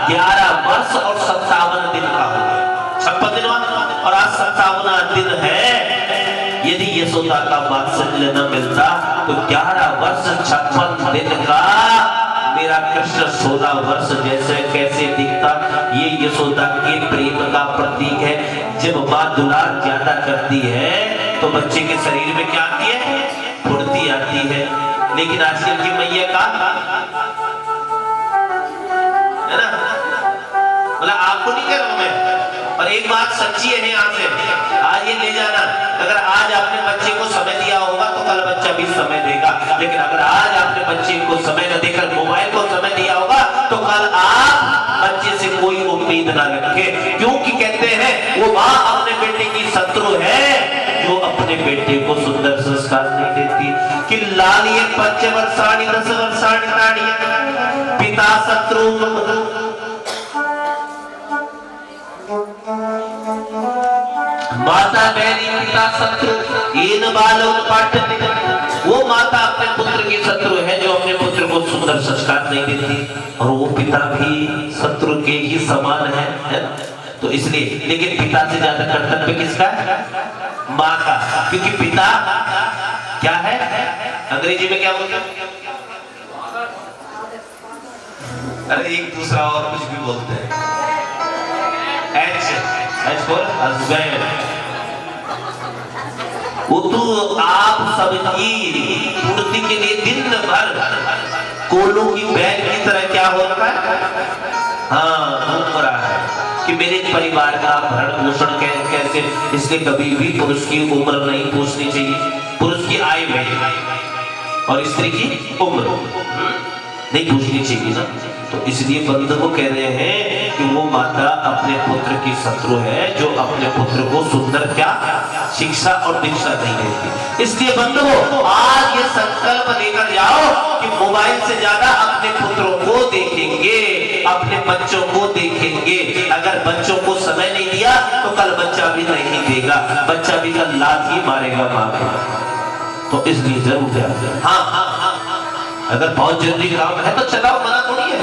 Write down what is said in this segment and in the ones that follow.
11 वर्ष और 57 दिन का हो गया। 56 दिन और आज 57वां दिन है। यदि यशोदा का वात्सल्य न मिलता तो 11 वर्ष 56 दिन का मेरा कृष्ण 16 वर्ष जैसे कैसे दिखता। ये यशोदा के प्रेम का प्रतीक है। जब माँ दुलार ज्यादा करती है तो बच्चे के शरीर में क्या आती है? फुर्ती आती है। लेकिन आजकल की मैया का है ना, मतलब आपको नहीं कह रहा हूं मैं, और एक बात सच्ची है यहाँ से, आज ये ले जाना, अगर आज आपने बच्चे को समय दिया होगा तो कल बच्चा भी समय देगा। लेकिन अगर आज आपने बच्चे को समय न देकर मोबाइल को समय दिया होगा तो कल आप बच्चे से कोई उम्मीद ना रखें। क्योंकि कहते हैं वो माँ अपने बेटे की शत्रु है जो अपने बेटे को सुंदर संस्कार नहीं देती। कि लालिए 5 वर्षाणि 10 वर्षाणि ताड़िये पिता शत्रु माता बैरी पिता शत्रु इन बालों पाठन। वो माता अपने पुत्र की शत्रु है जो अपने पुत्र को सुंदर संस्कार नहीं देती, और वो पिता भी शत्रु के ही समान है तो इसलिए। लेकिन पिता से ज्यादा कर्तव्य किसका है? माँ का। क्योंकि पिता क्या है? अंग्रेजी में क्या बोलते हैं? अरे एक दूसरा और कुछ भी बोलते हैं। H for husband। वो तो आप सबकी पूर्ति के लिए दिन भर कोलों की बैग की तरह क्या हो रहा है? हाँ, घूम रहा है कि मेरे परिवार का भरण पोषण कैसे। इसलिए कभी भी पुरुष की उम्र नहीं पूछनी चाहिए, पुरुष की आय में, और स्त्री की उम्र नहीं पूछनी चाहिए ना। तो इसलिए बंधु को कह रहे हैं कि वो माता अपने पुत्र की शत्रु है जो अपने पुत्र को सुंदर क्या शिक्षा और दीक्षा नहीं देती। इसलिए बंधु आज ये संकल्प लेकर जाओ कि मोबाइल से ज्यादा अपने पुत्रों को देखेंगे, अपने बच्चों को देखेंगे। अगर बच्चों को समय नहीं दिया तो कल बच्चा भी नहीं देगा, बच्चा भी कल लात ही मारेगा माँ को। तो इसलिए जरूर है। हाँ, अगर बहुत जरूरी काम है तो चलाओ, मना थोड़ी है।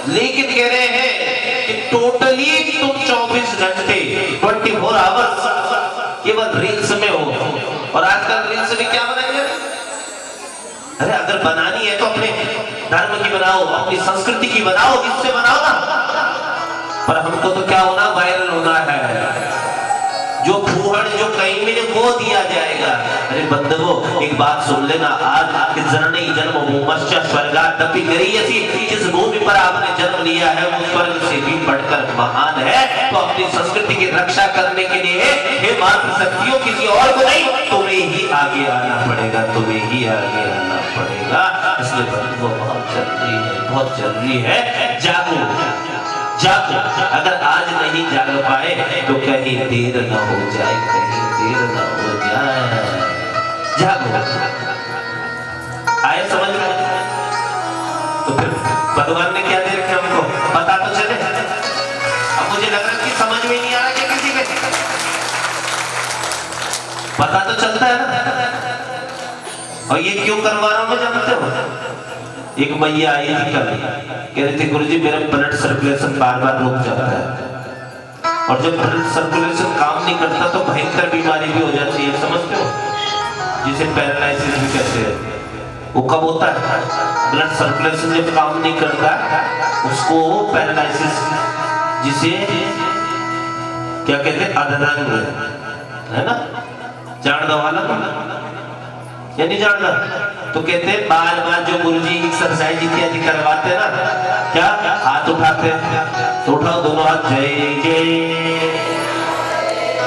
लेकिन कह रहे हैं कि टोटली तुम 24 घंटे 24 आवर्स केवल रील्स में हो। और आजकल रील्स में क्या बनाएंगे? अरे अगर बनानी है तो अपने धर्म की बनाओ, अपनी संस्कृति की बनाओ, इससे बनाओ ना। पर हमको तो क्या होना, वायरल होना है। जो फूहड़ जो कहीं मिले वो दिया जाएगा। अरे बंधुओं एक बात सुन लेना, आज इस जननी जन्मभूमश्च स्वर्गादपि गरीयसी, जिस भूमि पर आपने जन्म लिया है वो स्वर्ग से भी बढ़कर महान है। तो अपनी संस्कृति की रक्षा करने के लिए हे मातृशक्तियों किसी और को नहीं, तुम्हें ही आगे आना पड़ेगा, तुम्हें ही आगे आना पड़ेगा। इसलिए बंधुओं बहुत जरूरी है, बहुत जरूरी है। जागो जागो, अगर आज नहीं जाग पाए तो कहीं देर न हो जाए, कहीं देर न हो जाए। जागो, आए समझ में? तो फिर भगवान ने क्या दे रखे हमको पता तो चले। अब मुझे लग रहा है कि समझ में नहीं आ रहा कि किसी के पता तो चलता है ना। और ये क्यों करवा रहा हूं मैं जानते हो? एक मैया आई थी कल, कह रही थी गुरुजी मेरा ब्लड सर्कुलेशन बार बार रुक जाता है, और जब ब्लड सर्कुलेशन काम नहीं करता तो भयंकर बीमारी भी हो जाती है, समझते हो? जिसे पैरालिसिस भी कहते हैं। वो कब होता है? ब्लड सर्कुलेशन जब काम नहीं करता उसको पैरालिसिस, जिसे क्या कहते हैं, अधरंग, है ना? जान वाला या नहीं जानना? तो कहते हैं बार बार जो गुरुजी एक्सरसाइज इत्यादि करवाते ना, क्या हाथ उठाते हैं तो उठाओ दोनों हाथ, जय जय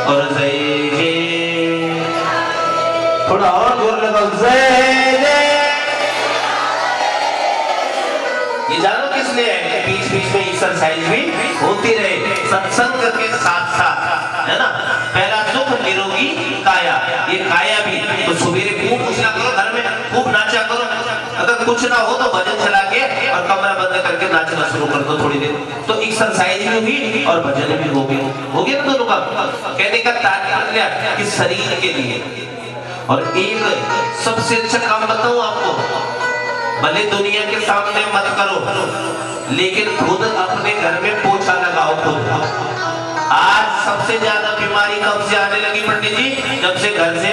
और जय जय, थोड़ा और जोर लगाओ, जय जय। ये जानो किस लिए है? बीच बीच में एक्सरसाइज भी होती रहे सत्संग के साथ साथ, है ना? पहला सुख निरोगी काया, ये काया भी तो सवेरे खूब पूछना करो, घर में खूब नाचा करो। अगर कुछ ना हो तो भजन चला के और कमरा बंद करके नाचना शुरू कर दो थोड़ी देर, तो एक्सरसाइज भी हुई और भजन भी हो गया ना दोनों का। कहने का तात्पर्य कि शरीर के लिए। और एक सबसे अच्छा काम बताऊं आपको, भले दुनिया के सामने मत करो, लेकिन खुद अपने घर में पोछा लगाओ खुद। आज सबसे ज्यादा बीमारी कब से आने लगी पंडित जी? जब से घर से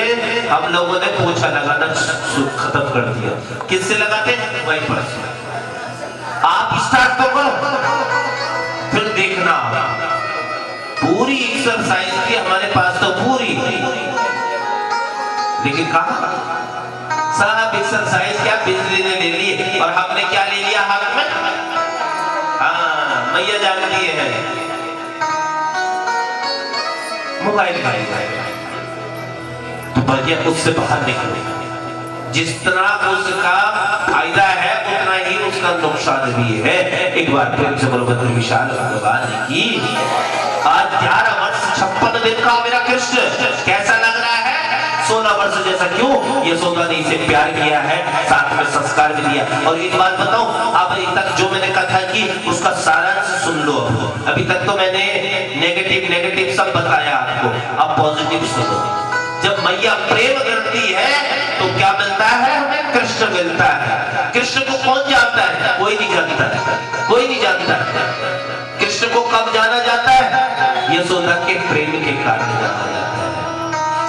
हम लोगों ने पोछा लगाना खत्म कर दिया। किससे लगाते? वहीं पर से। आप स्टार्ट तो करो, फिर देखना पूरी एक्सरसाइज थी हमारे पास तो पूरी, लेकिन कहा साहब एक्सरसाइज क्या बिजली ने ले ली और हमने क्या ले लिया हाथ में? हाँ, मैया जानती है मोबाइल का तो बढ़िया उससे बाहर निकले। जिस तरह उसका फायदा है उतना ही उसका नुकसान भी है। एक बार प्रेम से बोलो बद्र विशाल भगवान की। आज 11 वर्ष 56 दिन का मेरा कृष्ण कैसा लग रहा है? 16 वर्ष जैसा। क्यों? यशोदा ने इसे प्यार किया है, साथ में संस्कार भी दिया। और एक बात बताऊं, अभी तक जो मैंने कथा की उसका सारांश सुन लो। अभी तक तो मैंने नेगेटिव सब बताया आपको, अब पॉजिटिव सुनो। जब मैया प्रेम करती है तो क्या मिलता है? हमें कृष्ण मिलता है। कृष्ण को कौन जानता है? कोई नहीं जानता है, कोई नहीं जानता है। कृष्ण को कब जाना जाता है? यशोदा के प्रेम के कारण जाना जाता है।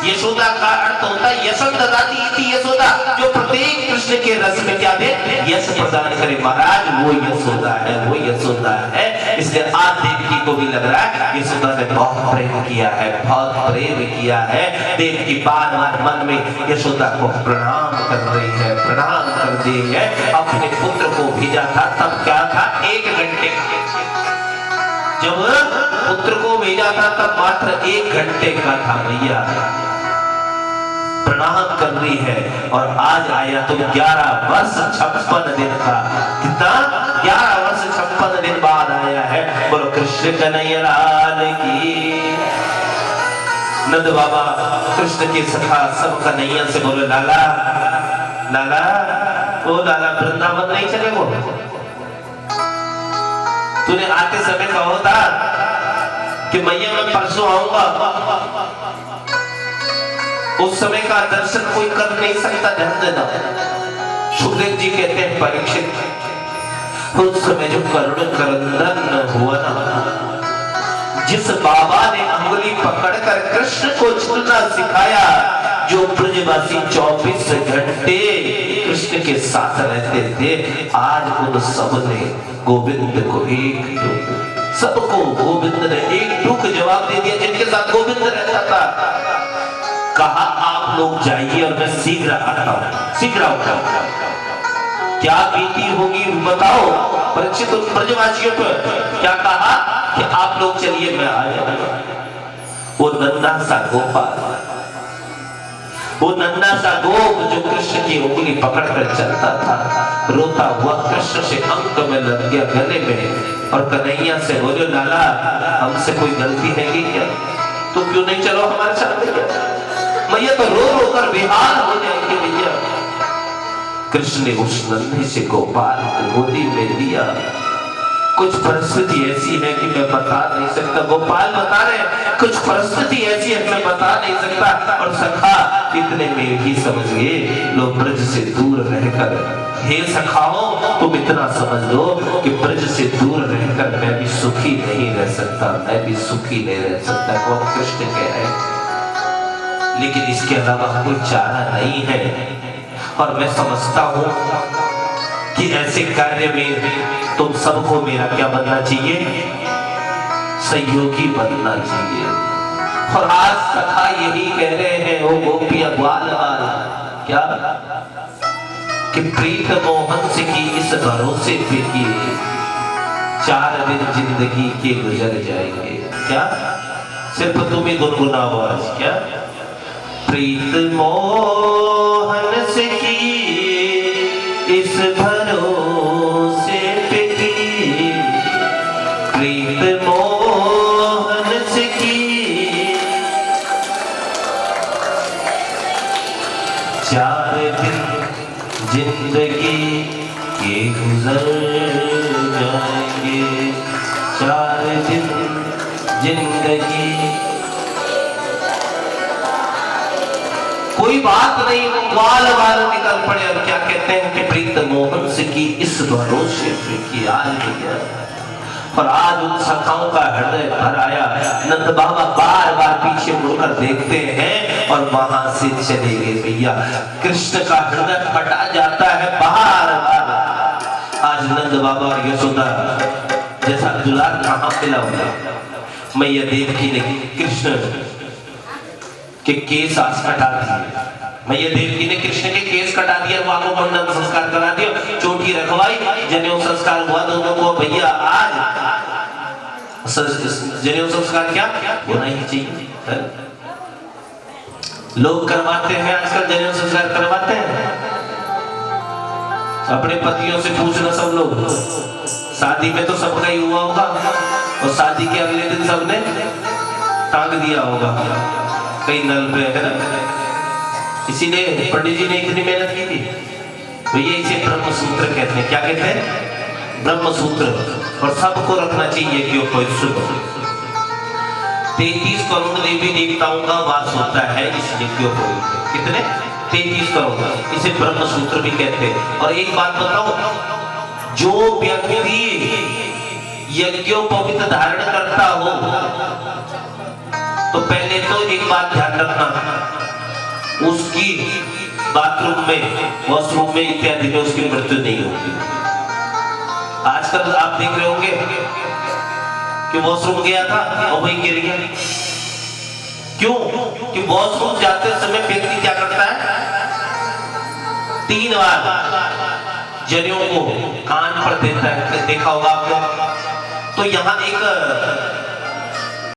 यशोदा का अर्थ होता है यशोदाती इति यशोदा, जो प्रत्येक कृष्ण के रस में क्या दे? यश प्रदान करे। महाराज वो यशोदा है, वो यशोदा है। इसलिए आज देवकी को भी लग रहा है यशोदा ने बहुत प्रेम किया है, बहुत प्रेम किया है। देवकी बार-बार मन में यशोदा को प्रणाम कर रही है, प्रणाम कर दी है। अपने पुत्र को भेजा था तब क्या था? 1 घंटे। जब पुत्र को भेजा था तब मात्र 1 घंटे का था। मैया प्रणाम कर रही है और आज आया तो 11 वर्ष 56 दिन का। कितना? 11 वर्ष 56 दिन बाद आया है। बोलो कृष्ण कन्हैया लाल की। नंद बाबा कृष्ण के सखा सब कन्हैया से बोलो लाला लाला। ओ लाला वृंदावन नहीं चले वो? तूने आते समय कहा था कि मैया मैं परसों आऊंगा। उस समय का दर्शन कोई कर नहीं सकता, ध्यान देना। सुखदेव जी कहते हैं परीक्षित, उस समय जो करुण क्रंदन हुआ ना, जिस बाबा ने अंगुली पकड़कर कृष्ण को छूना सिखाया, जो ब्रजवासी 24 घंटे कृष्ण के साथ रहते थे, आज उन सब ने गोविंद को एक टूक, सबको गोविंद ने एक टूक जवाब दे दिया। जिनके साथ गोविंद रहता था कहा आप लोग जाइए और मैं शीघ्र आता हूं, शीघ्र आता हूं। क्या बीती होगी बताओ परीक्षित ब्रजवासियों पर? क्या कहा कि आप लोग चलिए मैं आया। वो नन्हा सा गोपाल, वो नन्हा सा गोप जो कृष्ण की उंगली पकड़कर चलता था, रोता हुआ कृष्ण से अंक में लग गया, गले में। और कन्हैया से बोले लाला हमसे कोई गलती है कि क्या? तो क्यों नहीं चलो हमारे साथ? मैया तो रो रो कर बेहाल हो जाएंगे। भैया कृष्ण ने उस नन्हे से गोपाल को गोदी में लिया। कुछ परिस्थिति ऐसी है कि मैं बता नहीं सकता। गोपाल बता रहे कुछ परिस्थिति ऐसी है मैं बता नहीं सकता। और सखा इतने में ही समझ गए, लोग ब्रज से दूर रहकर, हे सखाओ तुम इतना समझ लो कि ब्रज से दूर रहकर मैं भी सुखी नहीं रह सकता, मैं भी सुखी नहीं रह सकता। कौन? कृष्ण कह रहे हैं। लेकिन इसके अलावा कोई चारा नहीं है। और मैं समझता हूं कि ऐसे कार्य में तुम सबको मेरा क्या बनना चाहिए? सहयोगी बनना चाहिए। और आज सखा यही कह रहे हैं, वो गोपिया ग्वाल वाल क्या कि प्रीत मोहन से की इस भरोसे पे कि 4 दिन जिंदगी के गुजर जाएंगे। क्या सिर्फ तुम ही गुनगुनाओ आज? क्या प्रीत मोहन से की इस भरोसे पे की, प्रीत मोहन से की 4 दिन जिंदगी के गुजर जाएंगे। 4 दिन जिंदगी कोई बात नहीं, ग्वाल वाल निकल पड़े। और क्या कहते हैं कि प्रीत मोहन से की इस भरोसे की आज और आज उन सखाओं का हृदय भर आया। नंद बाबा बार बार पीछे मुड़कर देखते हैं और वहां से चले गए। भैया कृष्ण का हृदय फटा जाता है बार बार। आज नंद बाबा और यशोदा जैसा दुलार कहां मिला हुआ। मैया देवकी ने कृष्ण के केस आज कटा दिए। मैया देवकी ने कृष्ण के केस कटा दिया, वहां को मंडन संस्कार करा दिया, चोटी रखवाई, जनेऊ संस्कार हुआ दोनों को। भैया आज जनेऊ संस्कार क्या होना ही चाहिए। लोग करवाते हैं आजकल, जनेऊ संस्कार करवाते हैं। अपने पतियों से पूछना सब लोग, शादी में तो सबका ही हुआ होगा और शादी के अगले दिन सबने टांग दिया होगा कई नल पे, है ना। इसीलिए पंडित जी ने इतनी मेहनत की थी। तो ये इसे ब्रह्म सूत्र कहते हैं। क्या कहते हैं? ब्रह्म सूत्र। और सबको रखना चाहिए कि 33 करोड़ देवी देवताओं का वास होता है इस यज्ञोपवीत में। कितने? 33 करोड़। इसे ब्रह्म सूत्र भी कहते हैं। और एक बात बताओ, जो व्यक्ति यज्ञोपवीत धारण करता हो तो पहले तो एक बात ध्यान रखना, उसकी बाथरूम में, वॉशरूम में इत्यादि में उसकी मृत्यु नहीं होगी। आजकल आप देख रहे होंगे कि वॉशरूम गया था और वहीं गिर गया। क्यों? कि वॉशरूम जाते समय व्यक्ति क्या करता है? 3 बार जनेऊ को कान पर देता है। देखा होगा आपने। तो यहाँ एक